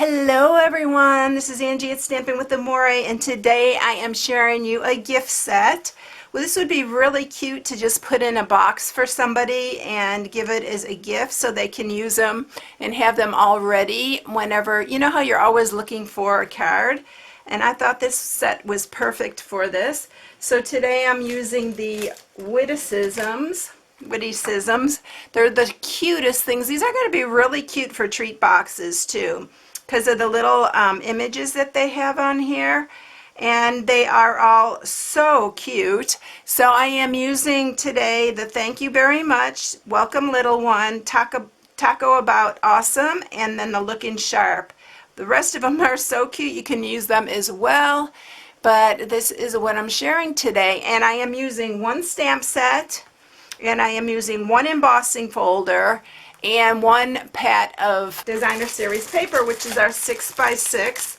Hello everyone, this is Angie at Stamping with Amore, and today I am sharing you a gift set. Well, this would be really cute to just put in a box for somebody and give it as a gift so they can use them and have them all ready whenever, you know how you're always looking for a card, and I thought this set was perfect for this. So today I'm using the Witty-Cisms. They're the cutest things. These are going to be really cute for treat boxes too, because of the little images that they have on here, and they are all so cute. So I am using today the Thank You Very Much, Welcome Little One, Taco About Awesome, and then the Looking Sharp. The rest of them are so cute you can use them as well, but this is what I'm sharing today. And I am using one stamp set, and I am using one embossing folder and one pat of designer series paper, which is our 6x6,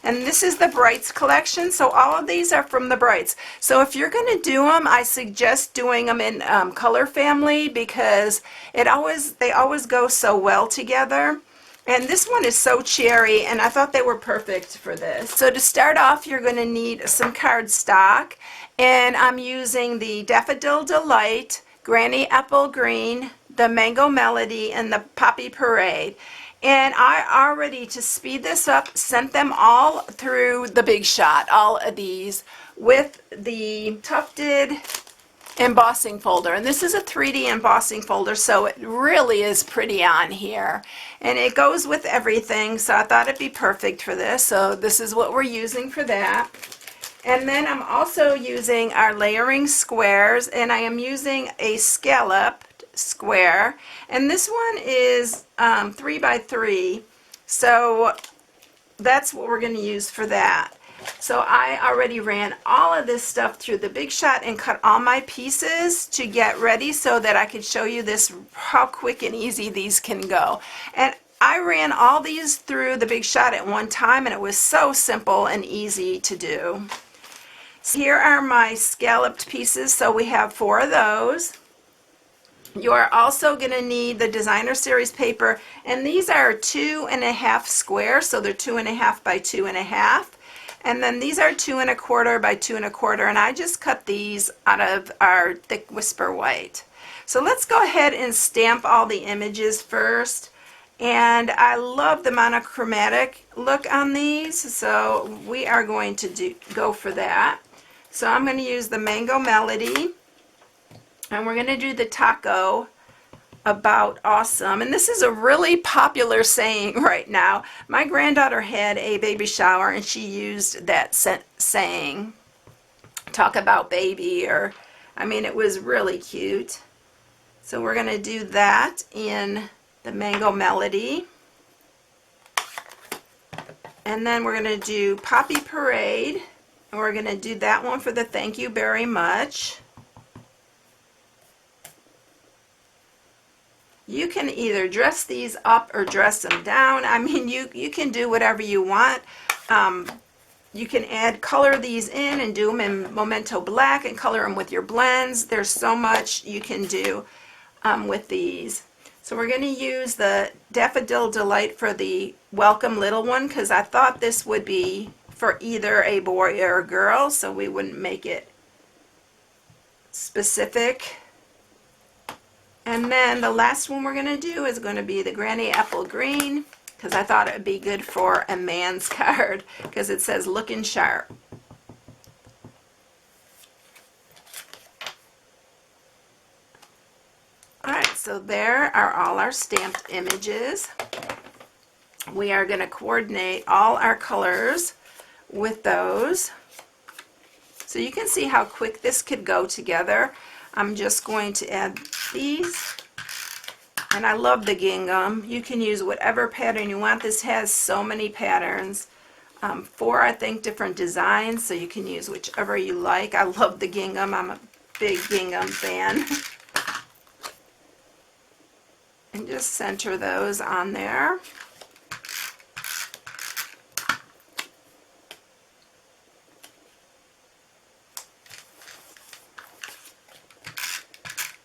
and this is the Brights collection. So all of these are from the Brights. So if you're going to do them, I suggest doing them in color family, because they always go so well together. And this one is so cherry, and I thought they were perfect for this. So to start off, you're going to need some cardstock, and I'm using the Daffodil Delight, Granny Apple Green, the Mango Melody, and the Poppy Parade. And I already, to speed this up, sent them all through the Big Shot, all of these, with the tufted embossing folder. And this is a 3D embossing folder, so it really is pretty on here. And it goes with everything, so I thought it'd be perfect for this. So this is what we're using for that. And then I'm also using our layering squares, and I am using a scalloped square, and this one is 3x3, so that's what we're going to use for that. So I already ran all of this stuff through the Big Shot and cut all my pieces to get ready so that I could show you this, how quick and easy these can go. And I ran all these through the Big Shot at one time, and it was so simple and easy to do. So here are my scalloped pieces, so we have 4 of those. You are also going to need the designer series paper, and these are 2.5 squares, so they're 2.5 by 2.5, and then these are 2.25 by 2.25, and I just cut these out of our thick Whisper White. So let's go ahead and stamp all the images first. And I love the monochromatic look on these, so we are going to go for that. So I'm going to use the Mango Melody, and we're going to do the Taco About Awesome. And this is a really popular saying right now. My granddaughter had a baby shower, and she used that saying, talk about baby, or, I mean, it was really cute. So we're going to do that in the Mango Melody. And then we're going to do Poppy Parade, and we're going to do that one for the Thank You Very Much. You can either dress these up or dress them down. I mean, you can do whatever you want. You can color these in and do them in Memento Black and color them with your blends. There's so much you can do with these. So we're going to use the Daffodil Delight for the Welcome Little One, because I thought this would be for either a boy or a girl, so we wouldn't make it specific. And then the last one we're going to do is going to be the Granny Apple Green, because I thought it would be good for a man's card, because it says Looking Sharp. Alright, so there are all our stamped images. We are going to coordinate all our colors with those. So you can see how quick this could go together. I'm just going to add these, and I love the gingham. You can use whatever pattern you want. This has so many patterns, 4 I think different designs, so you can use whichever you like. I love the gingham. I'm a big gingham fan. And just center those on there.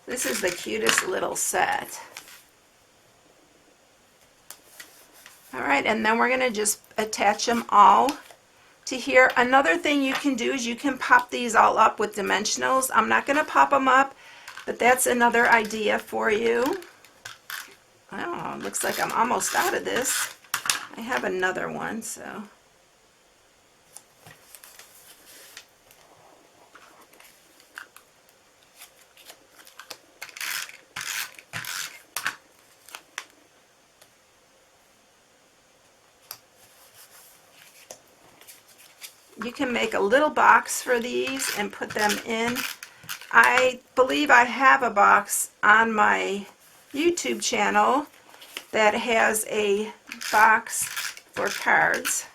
This is the cutest little set. Alright, inside, and then we're going to just attach them all to here. Another thing you can do is you can pop these all up with dimensionals. I'm not going to pop them up, but that's another idea for you. Oh, looks like I'm almost out of this. I have another one, so. You can make a little box for these and put them in. I believe I have a box on my YouTube channel that has a box for cards,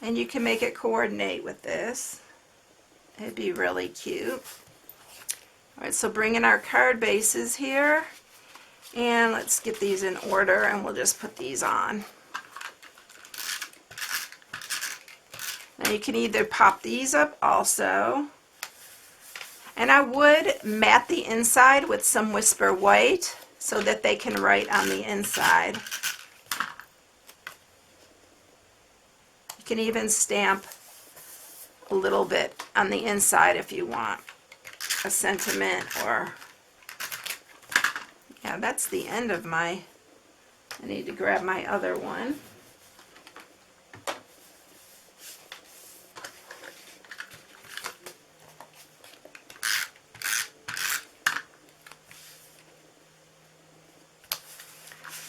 and you can make it coordinate with this. It'd be really cute. Alright, so bring in our card bases here, and let's get these in order, and we'll just put these on. Now you can either pop these up also, and I would mat the inside with some Whisper White so that they can write on the inside. You can even stamp a little bit on the inside if you want a sentiment, or yeah, that's the end of my, I need to grab my other one.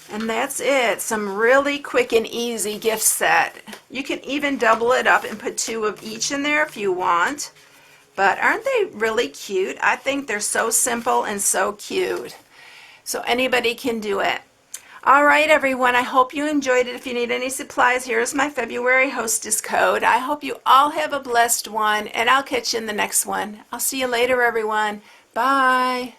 And that's it. Some really quick and easy gift set. You can even double it up and put 2 of each in there if you want. But aren't they really cute? I think they're so simple and so cute. So anybody can do it. All right, everyone. I hope you enjoyed it. If you need any supplies, here's my February hostess code. I hope you all have a blessed one, and I'll catch you in the next one. I'll see you later, everyone. Bye.